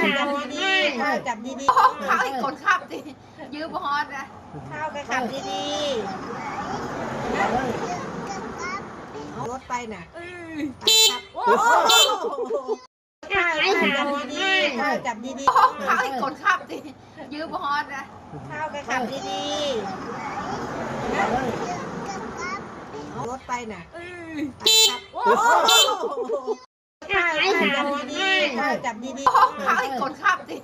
จับดีๆข้าวจับดีๆให้คนขับดิยืมฮอดนะข้าวไปขับดีๆเอารถไปน่ะขับโอ้ข้าวจับดีๆข้าวจับดีๆให้คนขับดิยืมฮอดนะข้าวไปขับดีๆเอารถไปน่ะขับโอ้ข้าวจับดีๆข้าวจับดีๆให้คนขับดิ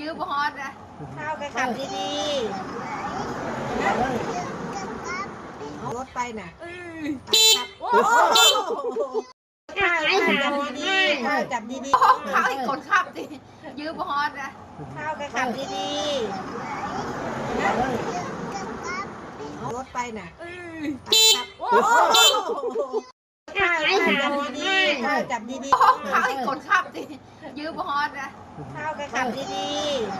ยืมฮอดนะข้าวไปขับดีๆเอารถไปน่ะขับโอ้ข้าวจับดีๆข้าวจับดีๆให้คนขับดิยืมฮอดนะข้าวไปขับดีๆเอารถไปน่ะขับโอ้ข้าวจับดีๆข้าวจับดีๆให้คนขับดิยืมฮอดนะข้าวไปขับดีๆ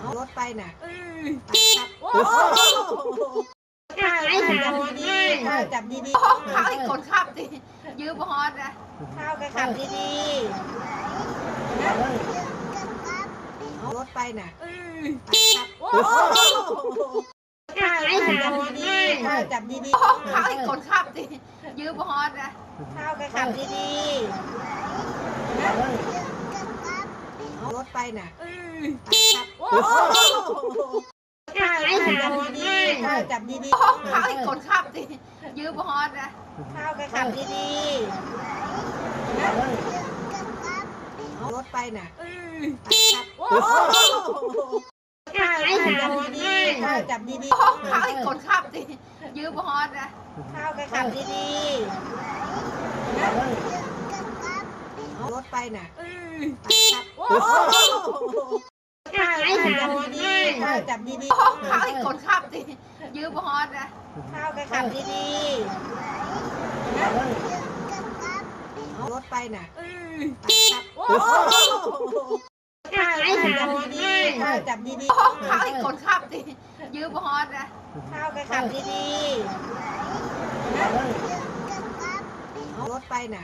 เอารถไปน่ะขับโอ้ข้าวจับดีๆข้าวจับดีๆให้คนขับดิยืมฮอดนะข้าวไปขับดีๆเอารถไปน่ะขับโอ้ข้าวจับดีๆข้าวจับดีๆให้คนขับดิยืมฮอดนะข้าวไปขับดีๆเอารถไปน่ะขับโอ้ข้าวจับดีๆข้าวจับดีๆให้คนขับดิยืมฮอดนะข้าวไปขับดีๆเอารถไปน่ะขับโอ้ข้าวจับดีๆข้าวจับดีๆให้คนขับดิยืมฮอดนะข้าวไปขับดีๆเอารถไปน่ะขับโอ้ข้าวจับดีๆข้าวจับดีๆให้คนขับดิยืมฮอดนะข้าวไปขับดีๆเอารถไปน่ะขับโอ้ข้าวจับดีๆข้าวจับดีๆให้คนขับดิยืมฮอดนะข้าวไปขับดีๆเอารถไปน่ะ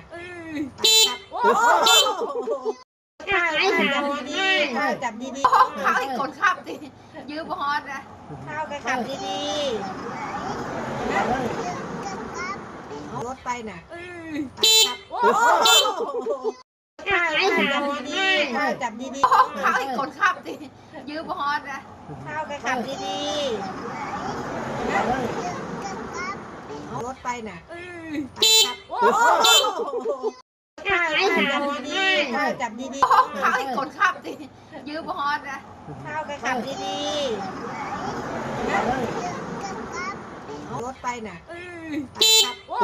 ขับโอ้ข้าวจับดีๆข้าวจับดีๆให้คนขับดิยืมฮอดนะข้าวไปขับดีๆเอารถไปน่ะขับโอ้ข้าวจับดีๆข้าวจับดีๆให้คนขับดิยืมฮอดนะข้าวไปขับดีๆเอารถไปน่ะขับโอ้ข้าวจับดีๆข้าวจับดีๆให้คนขับดิยืมฮอดนะข้าวไปขับดีๆเอารถไปน่ะขับโอ้